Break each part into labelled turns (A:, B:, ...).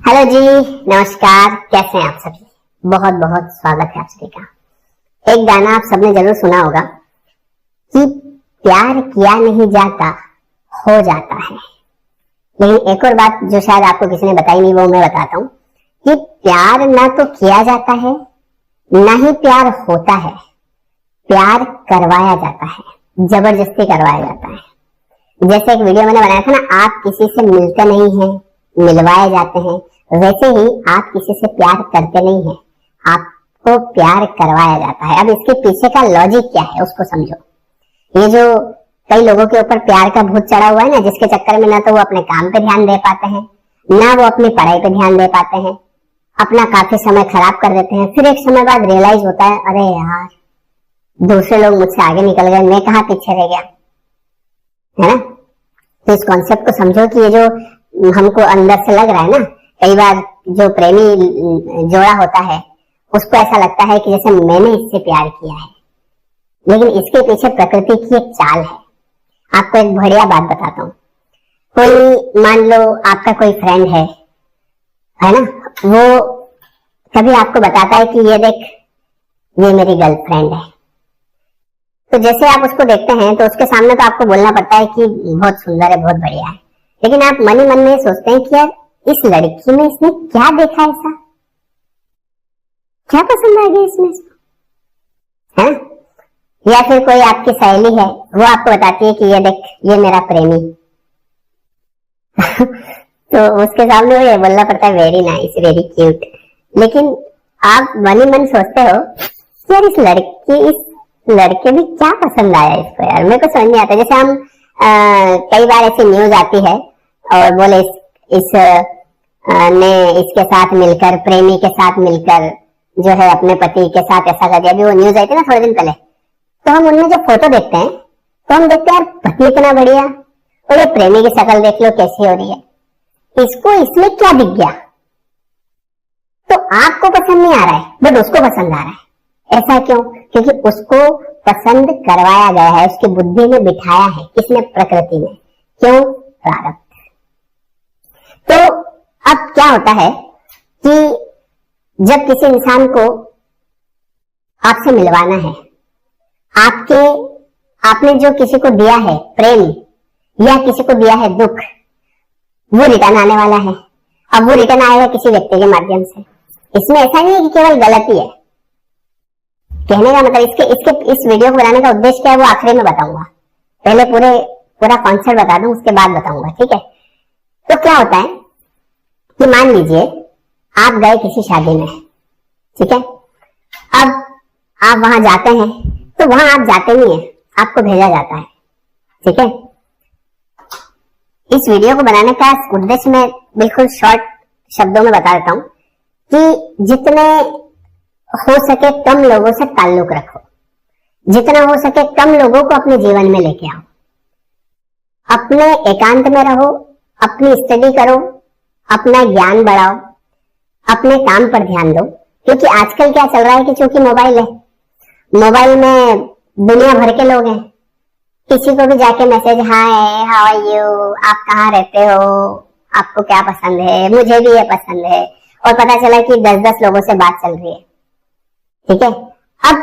A: Hello जी, नमस्कार। कैसे हैं आप सभी? बहुत बहुत स्वागत है आप सभी का। एक गाना आप सबने जरूर सुना होगा कि प्यार किया नहीं जाता, हो जाता है। लेकिन एक और बात जो शायद आपको किसी ने बताई नहीं, वो मैं बताता हूँ कि प्यार ना तो किया जाता है, ना ही प्यार होता है। प्यार करवाया जाता है, जबरदस्ती करवाया जाता है। जैसे एक वीडियो मैंने बनाया था ना, आप किसी से मिलते नहीं हैं, मिलवाए जाते हैं। वैसे ही आप किसी से प्यार करते नहीं हैं, आपको प्यार करवाया जाता है। अब इसके पीछे का लॉजिक क्या है उसको समझो। ये जो कई लोगों के ऊपर प्यार का भूत चढ़ा हुआ है ना, जिसके चक्कर में ना तो वो अपने काम पे ध्यान दे पाते हैं, ना वो अपनी पढ़ाई पे ध्यान दे पाते हैं, अपना काफी समय खराब कर देते हैं। फिर एक समय बाद रियलाइज होता है, अरे यार, दूसरे लोग मुझसे आगे निकल गए, मैं कहाँ पीछे रह गया, है ना। तो इस कॉन्सेप्ट को समझो कि ये जो हमको अंदर से लग रहा है ना, कई बार जो प्रेमी जोड़ा होता है उसको ऐसा लगता है कि जैसे मैंने इससे प्यार किया है, लेकिन इसके पीछे प्रकृति की एक चाल है। आपको एक बढ़िया बात बताता हूँ। कोई मान लो आपका कोई फ्रेंड है ना, वो कभी आपको बताता है कि ये देख, ये मेरी गर्लफ्रेंड है। तो जैसे आप उसको देखते हैं तो उसके सामने तो आपको बोलना पड़ता है कि बहुत सुंदर है, बहुत बढ़िया है, लेकिन आप मन ही मन में सोचते हैं कि यार, इस लड़की में इसने क्या देखा ऐसा, क्या पसंद आ गया इसमें इसको, है ना। या फिर कोई आपकी सहेली है, वो आपको बताती है कि ये देख, ये मेरा प्रेमी तो उसके सामने वो ये बोलना पड़ता है, वेरी नाइस, वेरी क्यूट। लेकिन आप मन ही मन सोचते हो कि यार, इस लड़के में क्या पसंद आया इसको, यार मेरे को समझ नहीं आता। जैसे हम कई बार ऐसी न्यूज आती है और बोले इस ने इसके साथ मिलकर, प्रेमी के साथ मिलकर जो है अपने पति के साथ ऐसा कर दिया। अभी वो न्यूज आई थी ना थोड़े दिन पहले, तो हम उनमें जो फोटो देखते हैं तो हम देखते हैं यार, पति इतना बढ़िया, और ये प्रेमी की शक्ल देख लो कैसी हो रही है, इसको इसमें क्या दिख गया। तो आपको पसंद नहीं आ रहा है, बट उसको पसंद आ रहा है। ऐसा क्यों? क्योंकि उसको पसंद करवाया गया है, उसकी बुद्धि में बिठाया है। किसने? प्रकृति ने। क्यों? प्रारब्ध। तो अब क्या होता है कि जब किसी इंसान को आपसे मिलवाना है, आपने जो किसी को दिया है प्रेम या किसी को दिया है दुख, वो रिटर्न आने वाला है। अब वो रिटर्न आएगा किसी व्यक्ति के माध्यम से। इसमें ऐसा नहीं है कि केवल गलती है। कहने का मतलब, इस वीडियो को बनाने का उद्देश्य क्या है वो आखिरी में बताऊंगा। पहले पूरा कॉन्सेप्ट बता दूं, उसके बाद बताऊंगा, ठीक है। तो क्या होता है कि मान लीजिए आप गए किसी शादी में, ठीक है। अब आप वहां जाते हैं तो वहां आप जाते नहीं है, आपको भेजा जाता है, ठीक है। इस वीडियो को बनाने का उद्देश्य मैं बिल्कुल शॉर्ट शब्दों में बता देता हूं कि जितने हो सके कम लोगों से ताल्लुक रखो, जितना हो सके कम लोगों को अपने जीवन में लेके आओ, अपने एकांत में रहो, अपनी स्टडी करो, अपना ज्ञान बढ़ाओ, अपने काम पर ध्यान दो। क्योंकि आजकल क्या चल रहा है कि चूंकि मोबाइल है, मोबाइल में दुनिया भर के लोग हैं। किसी को भी जाके message, hi, how are you, आप कहाँ रहते हो, आपको क्या पसंद है, मुझे भी ये पसंद है, और पता चला कि 10-10 लोगों से बात चल रही है, ठीक है। अब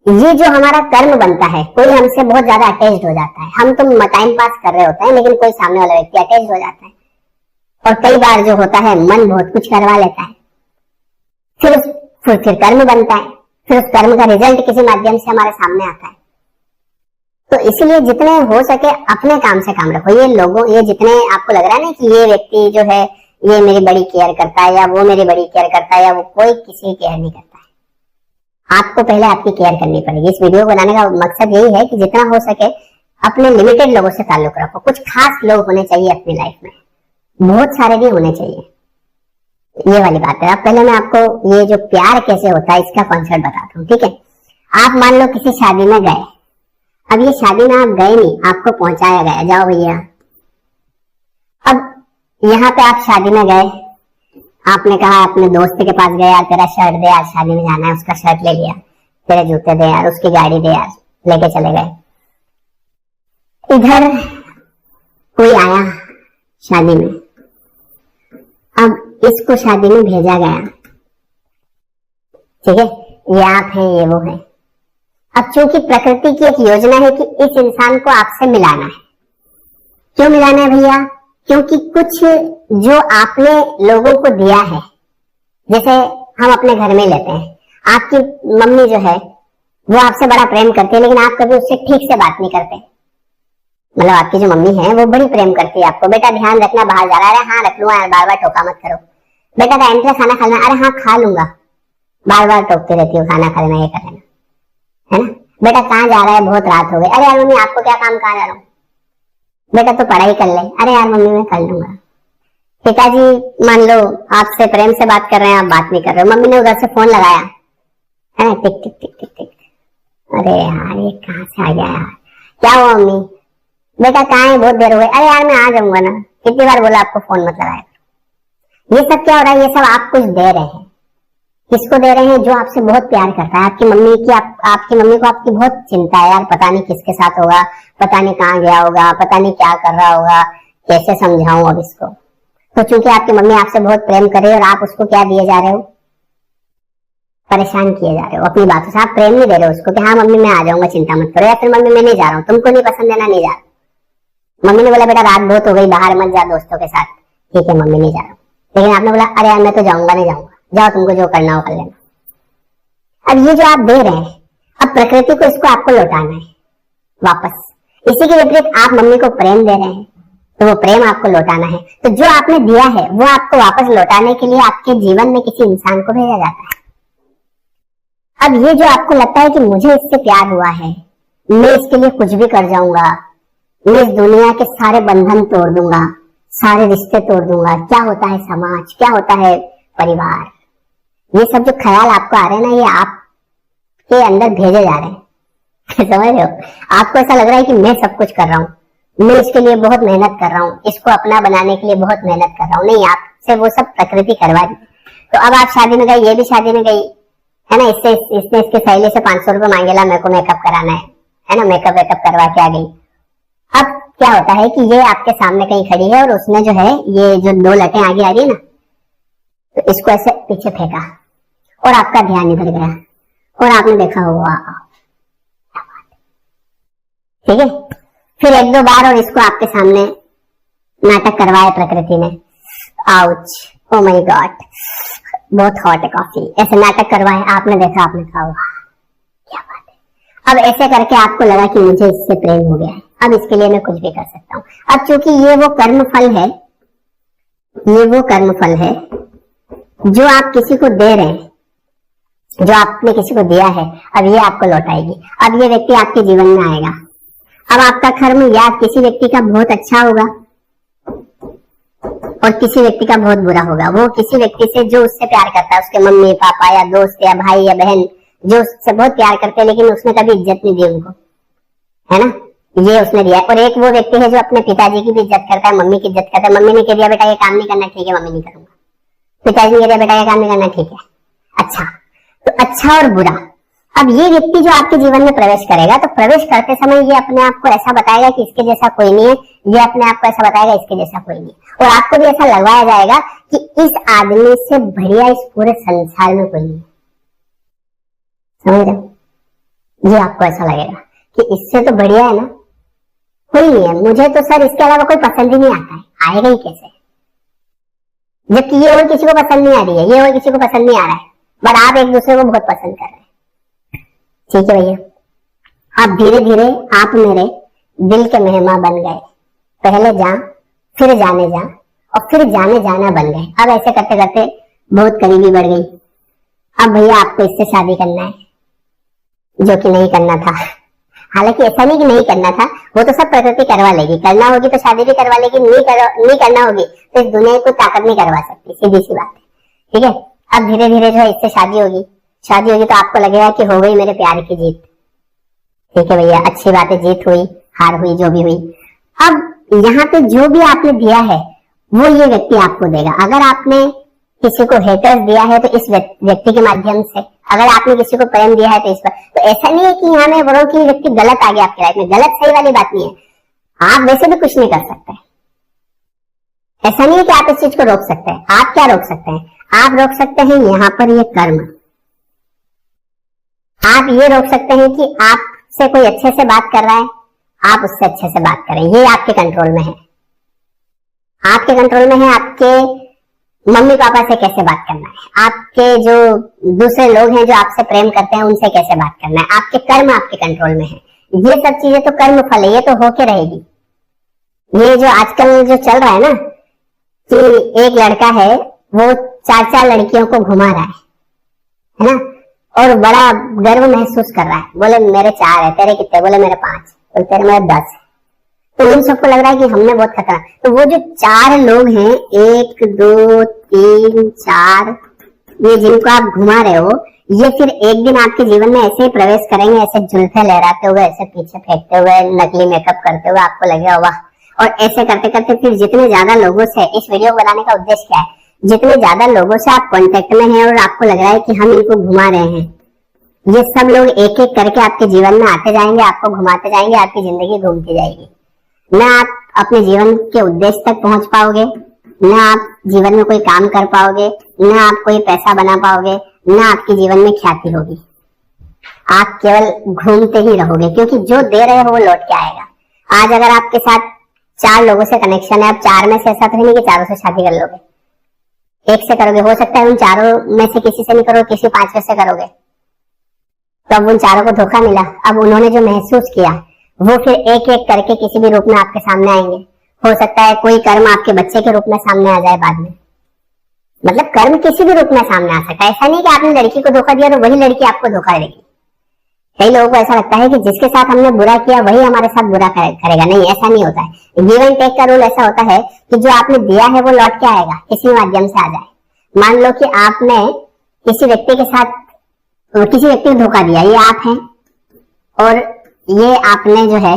A: ये जो हमारा कर्म बनता है, कोई हमसे बहुत ज्यादा अटैच्ड हो जाता है। हम तो टाइम पास कर रहे होते हैं, लेकिन कोई सामने वाला व्यक्ति अटैच्ड हो जाता है, और कई बार जो होता है मन बहुत कुछ करवा लेता है। फिर कर्म बनता है, फिर उस कर्म का रिजल्ट किसी माध्यम से हमारे सामने आता है। तो इसलिए जितने हो सके अपने काम से काम रखो। ये जितने आपको लग रहा है ना कि ये व्यक्ति जो है ये मेरी बड़ी केयर करता है, या वो मेरी बड़ी केयर करता है, या वो कोई किसी केयर नहीं करता है। आपको पहले आपकी केयर करनी पड़ेगी। इस वीडियो को बनाने का मकसद यही है कि जितना हो सके अपने लिमिटेड लोगों से ताल्लुक रखो। कुछ खास लोग होने चाहिए अपनी लाइफ में, बहुत सारे भी होने चाहिए। ये वाली बात है। अब पहले मैं आपको ये जो प्यार कैसे होता है इसका कॉन्सेप्ट बताता हूँ, ठीक है। आप मान लो किसी शादी में गए। अब ये शादी में आप गए नहीं, आपको पहुंचाया गया, जाओ भैया। अब यहाँ पे आप शादी में गए, आपने कहा अपने दोस्त के पास गया, तेरा शर्ट दे यार, शादी में जाना है, उसका शर्ट ले लिया। तेरे जूते दे यार, उसकी गाड़ी दे यार, लेके चले गए। इधर कोई आया शादी में, अब इसको शादी में भेजा गया, ठीक है, ये आप हैं, ये वो है। अब चूंकि प्रकृति की एक योजना है कि इस इंसान को आपसे मिलाना है। क्यों मिलाना है भैया? क्योंकि कुछ जो आपने लोगों को दिया है, जैसे हम अपने घर में लेते हैं, आपकी मम्मी जो है वो आपसे बड़ा प्रेम करती है, लेकिन आप कभी उससे ठीक से बात नहीं करते। मतलब आपकी जो मम्मी है वो बड़ी प्रेम करती है आपको, बेटा ध्यान रखना, बाहर जा रहा है, अरे हाँ रख लूंगा, बार बार टोका मत करो। बेटा टाइम से खाना खाना, अरे हाँ खा लूंगा, बार बार टोकती रहती हो, खाना खा लेना, ये कर लेना, है ना। बेटा कहाँ जा रहा है, बहुत रात हो गई, अरे यार मम्मी आपको क्या काम, कहाँ जा रहा हूँ। बेटा तो पढ़ाई कर ले, अरे यार मम्मी मैं कर लूंगा। पिताजी मान लो आपसे प्रेम से बात कर रहे हैं, आप बात नहीं कर रहे हो, मम्मी ने उधर से फोन लगाया है, टिक टिक टिक टिक टिक, अरे यार ये कहाँ से आ गया यार, क्या हुआ मम्मी? बेटा कहाँ है, बहुत देर हो गई, अरे यार मैं आ जाऊंगा ना, कितनी बार बोला आपको फोन मत लगाया। ये सब क्या हो रहा है? ये सब आप कुछ दे रहे हैं। किसको दे रहे हैं? जो आपसे बहुत प्यार करता है, आपकी मम्मी की, आपकी मम्मी को आपकी बहुत चिंता है, यार पता नहीं किसके साथ होगा, पता नहीं कहाँ गया होगा, पता नहीं क्या कर रहा होगा, कैसे समझाऊं अब इसको। तो चूंकि आपकी मम्मी आपसे बहुत प्रेम कर रही है और आप उसको क्या दिए जा रहे हो? परेशान किए जा रहे हो अपनी बातों से। आप प्रेम नहीं दे रहे हो उसको कि हाँ मम्मी मैं आ जाऊंगा, चिंता मत करो, या फिर मम्मी मैं नहीं जा रहा हूँ, तुमको नहीं पसंद है ना, नहीं जा रहा। मम्मी ने बोला बेटा रात बहुत हो गई, बाहर मत जा दोस्तों के साथ, ठीक है मम्मी नहीं जा रहा हूँ, लेकिन आपने बोला अरे यार मैं तो जाऊंगा, नहीं जाऊंगा, जाओ तुमको जो करना हो कर लेना। अब ये जो आप दे रहे हैं, अब प्रकृति को इसको आपको लौटाना है वापस। इसी के विपरीत आप मम्मी को प्रेम दे रहे हैं, तो वो प्रेम आपको लौटाना है। तो जो आपने दिया है वो आपको वापस लौटाने के लिए आपके जीवन में किसी इंसान को भेजा जाता है। अब ये जो आपको लगता है कि मुझे इससे प्यार हुआ है, मैं इसके लिए कुछ भी कर जाऊंगा, मैं इस दुनिया के सारे बंधन तोड़ दूंगा, सारे रिश्ते तोड़ दूंगा, क्या होता है समाज, क्या होता है परिवार, ये सब जो ख्याल आपको आ रहे हैं ना, ये आपके अंदर भेजे जा रहे हैं। समझ रहे हो? आपको ऐसा लग रहा है कि मैं सब कुछ कर रहा हूँ, मैं इसके लिए बहुत मेहनत कर रहा हूँ, इसको अपना बनाने के लिए बहुत मेहनत कर रहा हूँ। नहीं, आपसे वो सब प्रकृति करवा दी। तो अब आप शादी में गए, ये भी शादी में गई, है ना, इसने इसके सहेली से 500 रुपए मांगेला, मेरे को मेकअप कराना है ना, मेकअप वेकअप करवा के आ गई। अब क्या होता है कि ये आपके सामने कहीं खड़ी है और उसने जो है ये जो 2 लटें आगे आ रही है ना, तो इसको ऐसे पीछे फेंका और आपका ध्यान इधर गया और आपने देखा हुआ, ठीक है। फिर 1-2 बार और इसको आपके सामने नाटक करवाया प्रकृति ने, आउच, ओ माय गॉड बहुत हॉट है कॉफी, ऐसे नाटक करवाए, आपने देखा, आपने कहा वाह क्या बात है। अब ऐसे करके आपको लगा कि मुझे इससे प्रेम हो गया है, अब इसके लिए मैं कुछ भी कर सकता हूँ। अब चूंकि ये वो कर्म फल है, ये वो कर्म फल है जो आप किसी को दे रहे हैं, जो आपने किसी को दिया है, अब ये आपको लौटाएगी। अब ये व्यक्ति आपके जीवन में आएगा। अब आपका कर्म या किसी व्यक्ति का बहुत अच्छा होगा और किसी व्यक्ति का बहुत बुरा होगा। वो किसी व्यक्ति से जो उससे प्यार करता है, उसके मम्मी पापा या दोस्त या भाई या बहन जो उससे बहुत प्यार करते हैं, लेकिन उसने कभी इज्जत नहीं दी उनको, है ना, ये उसने दिया। और एक वो व्यक्ति है जो अपने पिताजी की भी इज्जत करता है, मम्मी की इज्जत करता है। मम्मी ने कह दिया बेटा ये काम नहीं करना, ठीक है मम्मी नहीं करूंगा। पिताजी ने कह दिया बेटा ये काम नहीं करना, ठीक है। अच्छा, तो अच्छा और बुरा। अब ये व्यक्ति जो आपके जीवन में प्रवेश करेगा, तो प्रवेश करते समय ये अपने आप को ऐसा बताएगा कि इसके जैसा कोई नहीं है, ये अपने आप को ऐसा बताएगा इसके जैसा कोई नहीं, और आपको भी ऐसा लगवाया जाएगा कि इस आदमी से बढ़िया इस पूरे संसार में कोई नहीं। समझ रहे? ये आपको ऐसा लगेगा कि इससे तो बढ़िया है ना कोई नहीं है, मुझे तो सर इसके अलावा कोई पसंद ही नहीं आता है, आएगा ही कैसे, जबकि ये और किसी को पसंद नहीं आ रही है, ये और किसी को पसंद नहीं आ रहा है, बट आप एक दूसरे को बहुत पसंद कर रहे हैं। ठीक है भैया, अब धीरे धीरे आप मेरे दिल के मेहमान बन गए। पहले जा, फिर जाने जा, और फिर जाने जाना बन गए। अब ऐसे करते करते बहुत करीबी बढ़ गई। अब भैया आपको इससे शादी करना है, जो कि नहीं करना था। हालांकि ऐसा नहीं कि नहीं करना था, वो तो सब प्रकृति करवा लेगी। करना होगी तो शादी भी करवा लेगी, नहीं करना होगी तो इस दुनिया को ताकत नहीं करवा सकती, सीधी सी बात है। ठीक है, अब धीरे धीरे जो है इससे शादी होगी। शादी होगी तो आपको लगेगा कि हो गई मेरे प्यार की जीत। ठीक है भैया, अच्छी बात है, जीत हुई, हार हुई, जो भी हुई। अब यहाँ पे जो भी आपने दिया है वो ये व्यक्ति आपको देगा। अगर आपने किसी को हेटर्स दिया है तो इस व्यक्ति के माध्यम से, अगर आपने किसी को प्रेम दिया है तो इस पर। तो ऐसा नहीं है कि यहाँ मैं बोलूं कि व्यक्ति गलत आ गया आपकी लाइफ में, गलत सही वाली बात नहीं है। आप वैसे भी कुछ नहीं कर सकते, ऐसा नहीं है कि आप इस चीज को रोक सकते हैं। आप क्या रोक सकते हैं? आप रोक सकते हैं यहाँ पर ये कर्म। आप ये रोक सकते हैं कि आपसे कोई अच्छे से बात कर रहा है, आप उससे अच्छे से बात करें। ये आपके कंट्रोल में है। आपके कंट्रोल में है आपके मम्मी पापा से कैसे बात करना है, आपके जो दूसरे लोग हैं जो आपसे प्रेम करते हैं उनसे कैसे बात करना है। आपके कर्म आपके कंट्रोल में है। ये सब चीजें तो कर्म फल है, ये तो होके रहेगी। ये जो आजकल जो चल रहा है ना कि एक लड़का है वो 4 लड़कियों को घुमा रहा है ना, और बड़ा गर्व महसूस कर रहा है। बोले मेरे 4 है, तेरे कितने? बोले मेरे 5, बोले तेरे मेरे 10। तो उन सबको लग रहा है कि हमने बहुत खतरा। तो वो जो 4 लोग हैं, 1 2 3 4, ये जिनको आप घुमा रहे हो, ये फिर एक दिन आपके जीवन में ऐसे ही प्रवेश करेंगे, ऐसे जुल्फे लहराते हुए, ऐसे पीछे फेंकते हुए, नकली मेकअप करते हुए, आपको लगेगा वाह। और ऐसे करते करते फिर जितने ज्यादा लोगों से, इस वीडियो बनाने का उद्देश्य क्या है, जितने ज्यादा लोगों से आप कांटेक्ट में हैं और आपको लग रहा है कि हम इनको घुमा रहे हैं, ये सब लोग एक एक करके आपके जीवन में आते जाएंगे, आपको घुमाते जाएंगे, आपकी जिंदगी घूमती जाएगी। न आप अपने जीवन के उद्देश्य तक पहुंच पाओगे, न आप जीवन में कोई काम कर पाओगे, न आप कोई पैसा बना पाओगे, न आपके जीवन में ख्याति होगी। आप केवल घूमते ही रहोगे, क्योंकि जो दे रहे हो वो लौट के आएगा। आज अगर आपके साथ 4 लोगों से कनेक्शन है, आप 4 में से ऐसा तो नहीं कि 4 से शादी कर लोगे, 1 से करोगे। हो सकता है उन 4 में से किसी से नहीं करोगे, किसी 5 से करोगे। तो अब उन 4 को धोखा मिला। अब उन्होंने जो महसूस किया वो फिर एक एक करके किसी भी रूप में आपके सामने आएंगे। हो सकता है कोई कर्म आपके बच्चे के रूप में सामने आ जाए बाद में। मतलब कर्म किसी भी रूप में सामने आ सकता है। ऐसा नहीं कि आपने लड़की को धोखा दिया तो वही लड़की आपको धोखा देगी। कई लोगों को ऐसा लगता है कि जिसके साथ हमने बुरा किया वही हमारे साथ बुरा करेगा। नहीं, ऐसा नहीं होता है। गिव एंड टेक का रूल ऐसा होता है कि जो आपने दिया है वो लौट के आएगा, किसी माध्यम से आ जाए। मान लो कि आपने किसी व्यक्ति के साथ, किसी व्यक्ति को धोखा दिया, ये आप हैं, और ये आपने जो है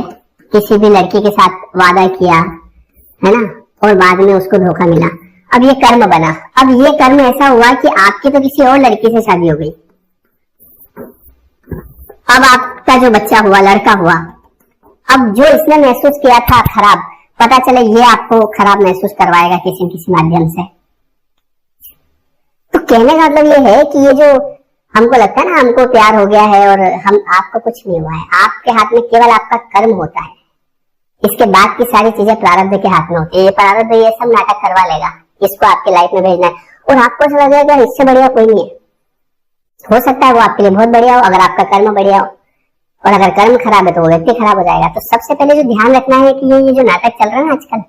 A: किसी भी लड़की के साथ वादा किया है ना, और बाद में उसको धोखा मिला। अब ये कर्म बना। अब ये कर्म ऐसा हुआ कि आपकी तो किसी और लड़की से शादी हो गई। अब आपका जो बच्चा हुआ, लड़का हुआ, अब जो इसने महसूस किया था खराब, पता चले ये आपको खराब महसूस करवाएगा किसी किसी माध्यम से। तो कहने का मतलब ये है कि ये जो हमको लगता है ना हमको प्यार हो गया है और हम, आपको कुछ नहीं हुआ है। आपके हाथ में केवल आपका कर्म होता है। इसके बाद की सारी चीजें प्रारब्ध के हाथ में होती है। ये प्रारब्ध ये सब नाटक करवा लेगा, इसको आपकी लाइफ में भेजना है, और आपको ऐसा लगेगा इससे बढ़िया कोई नहीं है। हो सकता है वो आपके लिए बहुत बढ़िया हो अगर आपका कर्म बढ़िया हो, और अगर कर्म खराब है तो वो व्यक्ति खराब हो जाएगा। तो सबसे पहले जो ध्यान रखना है कि ये जो नाटक चल रहा है ना आजकल,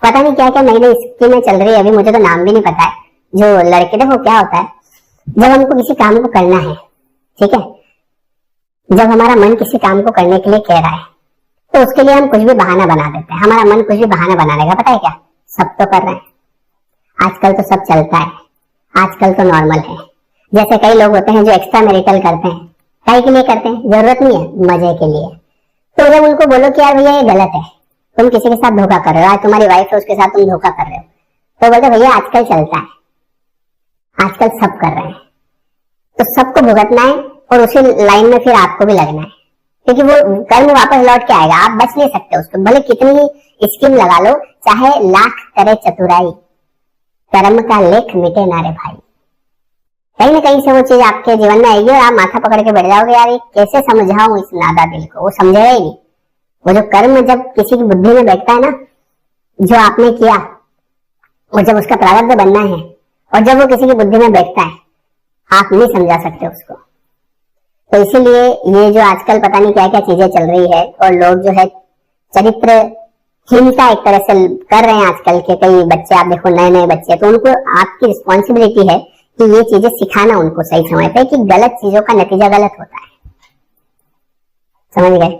A: पता नहीं क्या क्या नई नई स्कीमें चल रही है, अभी मुझे तो नाम भी नहीं पता है। जो लड़के, देखो क्या होता है, जब हमको किसी काम को करना है, ठीक है, जब हमारा मन किसी काम को करने के लिए कह रहा है तो उसके लिए हम कुछ भी बहाना बना देते हैं। हमारा मन कुछ भी बहाना बना लेगा। पता है क्या, सब तो कर रहे हैं आजकल, तो सब चलता है आजकल, तो नॉर्मल है। जैसे कई लोग होते हैं जो एक्स्ट्रा मैरिटल करते हैं, काहे के लिए करते हैं? जरूरत नहीं है, मजे के लिए। तो जब उनको बोलो कि यार भैया ये गलत है, तुम किसी के साथ धोखा कर रहे हो, आज तुम्हारी वाइफ है उसके साथ तुम धोखा कर रहे हो, तो बोलते भैया आजकल चलता है, आजकल सब कर रहे हैं, तो सबको भुगतना है और उसी लाइन में फिर आपको भी लगना है, क्योंकि वो कर्म वापस लौट के आएगा। आप बच नहीं सकते उसको, भले कितनी ही स्कीम लगा लो, चाहे लाख करे चतुराई, कर्म का लेख मिटे ना रे भाई। कहीं ना कहीं से वो चीज आपके जीवन में आएगी और आप माथा पकड़ के बैठ जाओगे, यार ये कैसे समझाऊं इस नादा दिल को। वो समझेगा ही नहीं। वो जो कर्म जब किसी की बुद्धि में बैठता है ना, जो आपने किया, और जब उसका प्रारब्ध बनना है, और जब वो किसी की बुद्धि में बैठता है, आप नहीं समझा सकते उसको। तो इसीलिए ये जो आजकल पता नहीं क्या क्या चीजें चल रही है, और लोग जो है चरित्र हीनता एक तरह से कर रहे हैं आजकल के कई बच्चे। आप देखो नए नए बच्चे, तो उनको आपकी रिस्पॉन्सिबिलिटी है कि ये चीजें सिखाना उनको सही समय पे, कि गलत चीजों का नतीजा गलत होता है। समझ गए?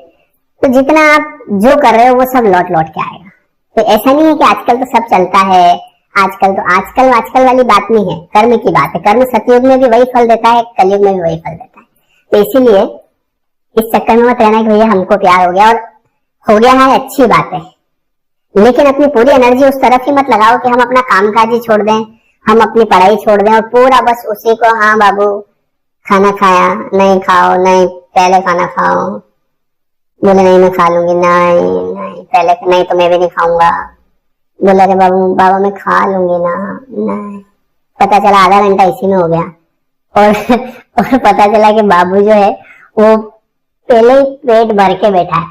A: तो जितना आप जो कर रहे हो वो सब लौट लौट के आएगा। तो ऐसा नहीं है कि आजकल तो सब चलता है, आजकल तो आजकल वाली बात नहीं है, कर्म की बात है। कर्म सतयुग में भी वही फल देता है, कलयुग में भी वही फल देता है। तो इसीलिए इस चक्कर में मत रहना कि भैया हमको प्यार हो गया, और हो गया है अच्छी बात है, लेकिन अपनी पूरी एनर्जी उस तरफ ही मत लगाओ कि हम अपना कामकाज ही छोड़ दें, हम अपनी पढ़ाई छोड़ दें, और पूरा बस उसी को, हाँ बाबू खाना खाया, नहीं खाओ, नहीं पहले खाना खाओ, बोले नहीं मैं खा लूंगी, नहीं नहीं पहले नहीं तो मैं भी नहीं खाऊंगा। बोला अरे बाबू बाबा मैं खा लूंगी ना, नहीं। पता चला आधा घंटा इसी में हो गया और पता चला कि बाबू जो है वो पहले ही पेट भर के बैठा है।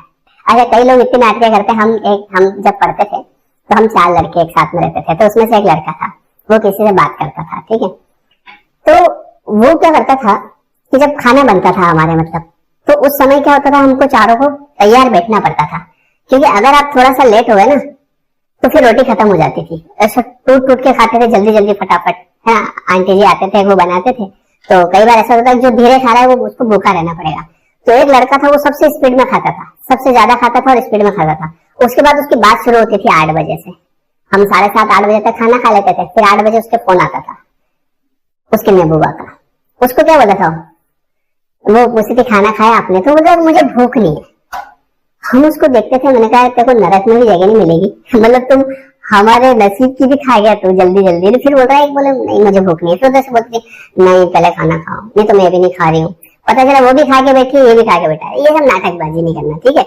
A: अच्छा कई लोग इतनी नाटक करते हैं। हम जब पढ़ते थे तो हम 4 लड़के एक साथ में रहते थे, तो उसमें से एक लड़का था वो किसी से बात करता था, ठीक है। तो वो क्या करता था कि जब खाना बनता था हमारे मतलब, तो उस समय क्या होता था हमको चारों को तैयार बैठना पड़ता था, क्योंकि अगर आप थोड़ा सा लेट हो गए ना तो फिर रोटी खत्म हो जाती थी। ऐसा टूट टूट के खाते थे जल्दी जल्दी फटाफट, है ना। आंटी जी आते थे वो बनाते थे, तो कई बार ऐसा होता है जो धीरे खा रहा है वो उसको भूखा रहना पड़ेगा। तो एक लड़का था वो सबसे स्पीड में खाता था, सबसे ज्यादा खाता था और स्पीड में खाता था। उसके बाद उसकी बात शुरू होती थी 8 बजे से। हम 7:30 8 बजे तक खाना खा लेते थे, फिर 8 बजे उसके फोन आता था उसके महबूबा का। उसको क्या बोला था, वो पूछती थी खाना खाया आपने, तो बोला मुझे भूख नहीं है। हम उसको देखते थे, मैंने कहा तेरे को नरक में भी जगह नहीं मिलेगी मतलब तुम हमारे नसीब की भी खा गया तू जल्दी जल्दी। फिर बोल रहा है, बोले नहीं मुझे भूख नहीं है। फिर उधर से बोलती नहीं पहले खाना खाओ, नहीं तो मैं भी नहीं खा रही हूँ। पता चला वो भी खा के बैठी, ये भी खा के बैठा है। ये सब नाटकबाजी नहीं करना, ठीक है।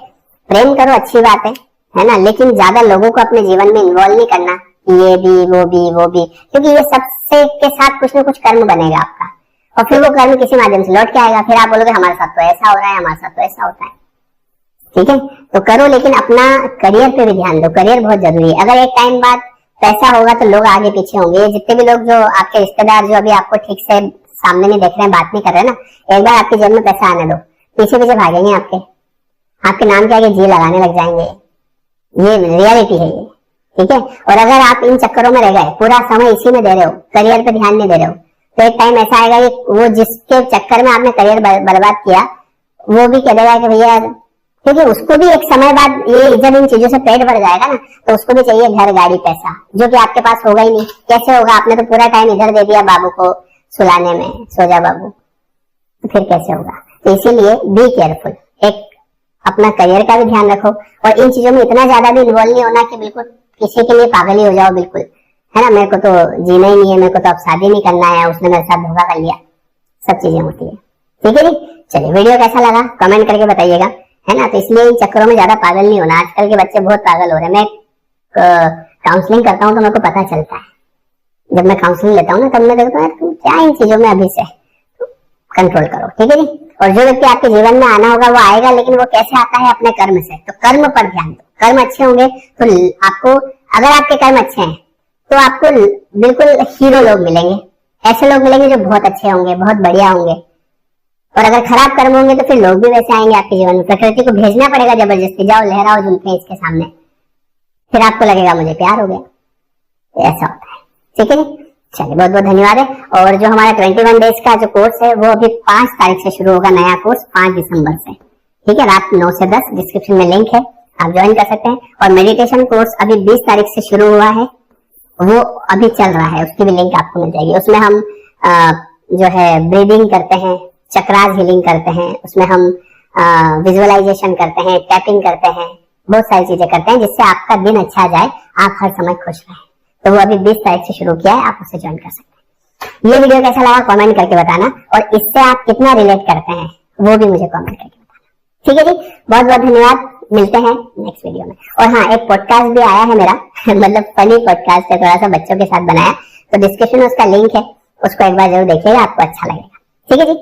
A: प्रेम करो अच्छी बात है ना, लेकिन ज्यादा लोगों को अपने जीवन में इन्वॉल्व नहीं करना, ये भी वो भी, क्योंकि ये सबसे के साथ कुछ ना कुछ कर्म बनेगा आपका, और फिर वो कर्म किसी माध्यम से लौट के आएगा। फिर आप बोलोगे हमारे साथ तो ऐसा हो रहा है, हमारे साथ तो ऐसा होता है, ठीक है। तो करो, लेकिन अपना करियर पे भी ध्यान दो, करियर बहुत जरूरी है। अगर एक टाइम बाद पैसा होगा तो लोग आगे पीछे होंगे। जितने भी लोग जो आपके रिश्तेदार जो अभी आपको ठीक से सामने नहीं देख रहे हैं, बात नहीं कर रहे ना, एक बार आपके जेब में पैसा आने दो, पीछे पीछे भागेंगे आपके नाम के आगे जी लगाने लग जाएंगे। ये रियलिटी है ये, ठीक है। और अगर आप इन चक्करों में रह गए, पूरा समय इसी में दे रहे हो, करियर पे ध्यान नहीं दे रहे हो, तो एक टाइम ऐसा आएगा कि वो जिसके चक्कर में आपने करियर बर्बाद किया वो भी कह देगा कि भैया, क्योंकि उसको भी एक समय बाद ये जब इन चीजों से पेट भर जाएगा ना, तो उसको भी चाहिए घर गाड़ी पैसा, जो कि आपके पास होगा ही नहीं। कैसे होगा, आपने तो पूरा टाइम इधर दे दिया बाबू को सुलाने में, सो जा बाबू, तो फिर कैसे होगा। तो इसीलिए बी केयरफुल, एक अपना करियर का भी ध्यान रखो, और इन चीजों में इतना ज्यादा भी इन्वॉल्व नहीं होना कि बिल्कुल किसी के लिए पागल ही हो जाओ, बिल्कुल, है ना। मेरे को तो जीना ही नहीं है, मेरे को तो अब शादी नहीं करना है, उसने मेरे साथ धोखा कर लिया, सब चीजें होती है, ठीक है जी। चलिए वीडियो कैसा लगा कमेंट करके बताइएगा, है ना। तो इसलिए इन चक्करों में ज्यादा पागल नहीं होना, आजकल के बच्चे बहुत पागल हो रहे हैं। मैं काउंसलिंग करता हूँ तो मेरे को पता चलता है, जब मैं काउंसलिंग लेता हूँ ना तब मैं देखता हूँ तुम क्या इन चीजों में अभी से कंट्रोल करो, ठीक है जी। और जो व्यक्ति आपके जीवन में आना होगा वो आएगा, लेकिन वो कैसे आता है, अपने कर्म से। तो कर्म पर ध्यान दो, कर्म अच्छे होंगे तो आपको, अगर आपके कर्म अच्छे हैं तो आपको बिल्कुल हीरो लोग मिलेंगे, ऐसे लोग मिलेंगे जो बहुत अच्छे होंगे, बहुत बढ़िया होंगे। और अगर खराब कर्म होंगे तो फिर लोग भी वैसे आएंगे आपके जीवन में। प्रकृति को भेजना पड़ेगा जबरदस्ती, जाओ लहराओ जुल्फे इसके सामने, फिर आपको लगेगा मुझे प्यार हो गया, तो ऐसा होता है, ठीक है जी। चलिए बहुत बहुत धन्यवाद है। और जो हमारा 21 डेज का जो कोर्स है वो अभी 5 तारीख से शुरू होगा, नया कोर्स 5 दिसंबर से, ठीक है, रात 9 से 10, डिस्क्रिप्शन में लिंक है, आप ज्वाइन कर सकते हैं। और मेडिटेशन कोर्स अभी 20 तारीख से शुरू हुआ है, वो अभी चल रहा है, उसकी भी लिंक आपको मिल जाएगी। उसमें हम जो है ब्रीदिंग करते हैं, चक्रास हीलिंग करते हैं, उसमें हम विजुअलाइजेशन करते हैं, टैपिंग करते हैं, बहुत सारी चीजें करते हैं जिससे आपका दिन अच्छा जाए, आप हर समय खुश रहें। तो वो अभी 20 तारीख से शुरू किया है, आप उसे ज्वाइन कर सकते हैं। ये वीडियो कैसा लगा कमेंट करके बताना, और इससे आप कितना रिलेट करते हैं वो भी मुझे कमेंट करके बताना, ठीक है जी। बहुत बहुत धन्यवाद, मिलते हैं नेक्स्ट वीडियो में। और हाँ, एक पॉडकास्ट भी आया है मेरा मतलब फनी पॉडकास्ट है, थोड़ा सा बच्चों के साथ बनाया, तो डिस्क्रिप्शन में उसका लिंक है, उसको एक बार जरूर देखिएगा, आपको अच्छा लगेगा, ठीक है जी।